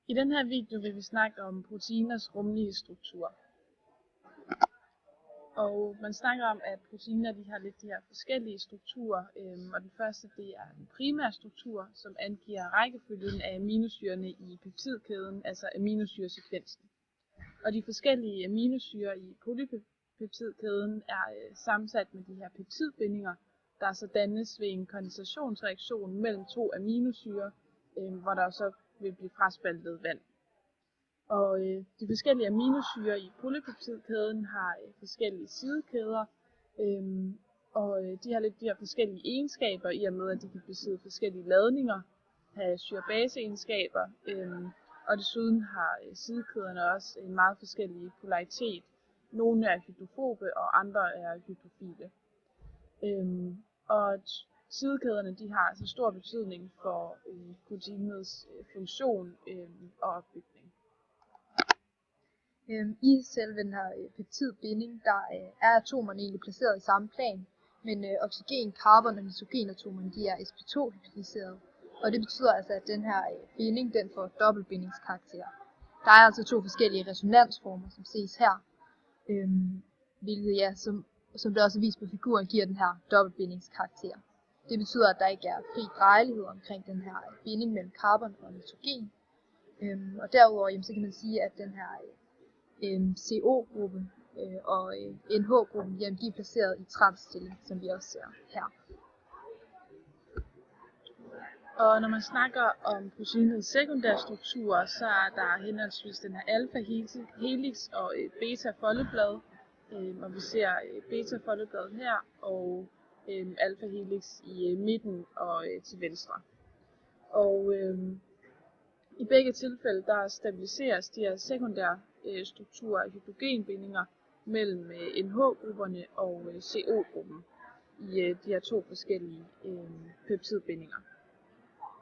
I den her video vil vi snakke om proteiners rumlige struktur. Og man snakker om, at proteiner de har lidt de her forskellige strukturer. Og den første det er den primære struktur, som angiver rækkefølgen af aminosyrene i peptidkæden, altså aminosyresekvensen. Og de forskellige aminosyrer i polypeptidkæden er sammensat med de her peptidbindinger, der så dannes ved en kondensationsreaktion mellem to aminosyrer, hvor der så vil blive fraspaltet vand. Og de forskellige aminosyrer i polypeptidkæden har forskellige sidekæder, og de har lidt de her forskellige egenskaber i og med, at de kan besidde forskellige ladninger, have syre-base-egenskaber, og desuden har sidekæderne også en meget forskellig polaritet. Nogle er hydrofobe, og andre er hydrofile. Og sidekæderne de har altså stor betydning for proteinets funktion og opbygning. I selve den her peptidbinding, der er atomerne egentlig placeret i samme plan, men oxygen, carbon og nitrogenatomerne de er sp2-hybridiseret. Og det betyder altså, at den her binding den får dobbeltbindingskarakter. Der er altså to forskellige resonansformer, som ses her, hvilket ja, som det også er vist på figuren, giver den her dobbeltbindingskarakter. Det betyder, at der ikke er fri drejelighed omkring den her binding mellem carbon og nitrogen. Og derudover jamen, så kan man sige, at den her CO-gruppe og NH-gruppen jamen, de er placeret i transstilling, som vi også ser her. Og når man snakker om proteinets sekundære strukturer, så er der henholdsvis den her alfa-helix og beta-foldeblad. Og vi ser beta-foldebladet her og alfa-helix i midten og til venstre. Og i begge tilfælde der stabiliseres de her sekundære strukturer af hydrogenbindinger mellem NH-grupperne og CO-gruppen i de her to forskellige peptidbindinger.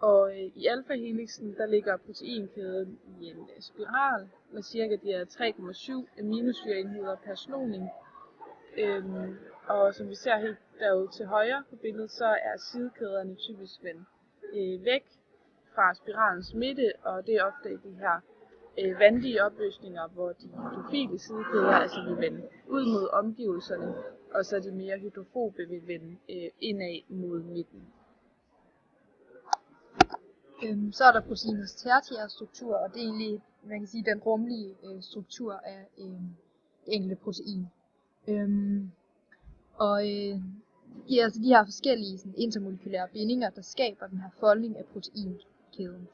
Og i alfa-helixen der ligger proteinkæden i en spiral med cirka de her 3,7 aminosyreenheder per slutning. Og som vi ser helt derude til højre på billedet, så er sidekæderne typisk vendt væk fra spiralens midte, og det er ofte i de her vandige opløsninger, hvor de hydrofile sidekæder altså vil vende ud mod omgivelserne, og så de mere hydrofobe vil vende indad mod midten. Så er der proteinets tertiære struktur, og det er egentlig, man kan sige, den rumlige struktur af det enkelte protein. De er altså de her forskellige sådan, intermolekylære bindinger, der skaber den her foldning af proteinkæden.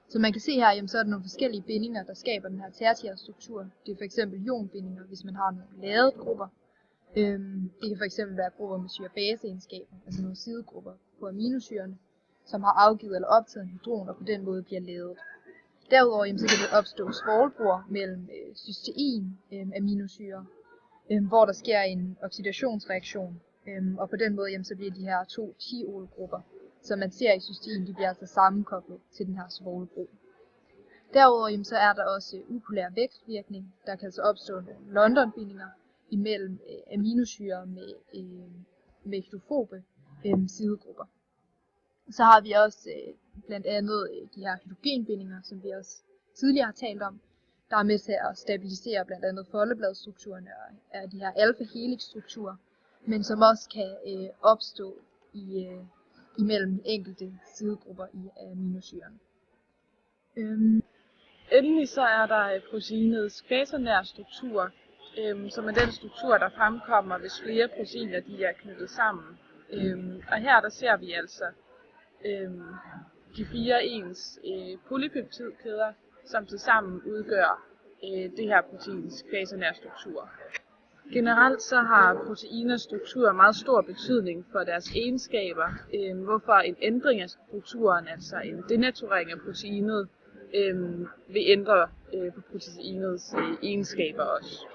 Så man kan se her, jamen, så er der nogle forskellige bindinger, der skaber den her tertiære struktur. Det er for eksempel ionbindinger, hvis man har nogle ladede grupper. Det kan for eksempel være grupper med syre-base-egenskaber, altså nogle sidegrupper på aminosyrene, som har afgivet eller optaget en hydron, og på den måde bliver ladet. Derudover jamen, så kan det opstå svovlbror mellem cystein-aminosyrer, hvor der sker en oxidationsreaktion, og på den måde jamen, så bliver de her to thiolgrupper, som man ser i cystein, de bliver altså sammenkoblet til den her svovlbro. Derudover jamen, så er der også upolær vækstvirkning, der kan altså opstå nogle London-bindinger imellem aminosyrer med hydrofobe sidegrupper. Så har vi også blandt andet de her hydrogenbindinger, som vi også tidligere har talt om, der er med til at stabilisere blandt andet foldebladstrukturerne og de her alfa-helix-strukturer, men som også kan opstå imellem enkelte sidegrupper i aminosyrerne. Endelig så er der proteinets quaternære struktur, som er den struktur, der fremkommer, hvis flere proteiner de er knyttet sammen. Og her der ser vi altså de fire ens polypeptidkæder, som tilsammen udgør det her proteins quaternære struktur. Generelt så har proteiners struktur meget stor betydning for deres egenskaber, hvorfor en ændring af strukturen, altså en denaturering af proteinet, vil ændre på proteinets egenskaber også.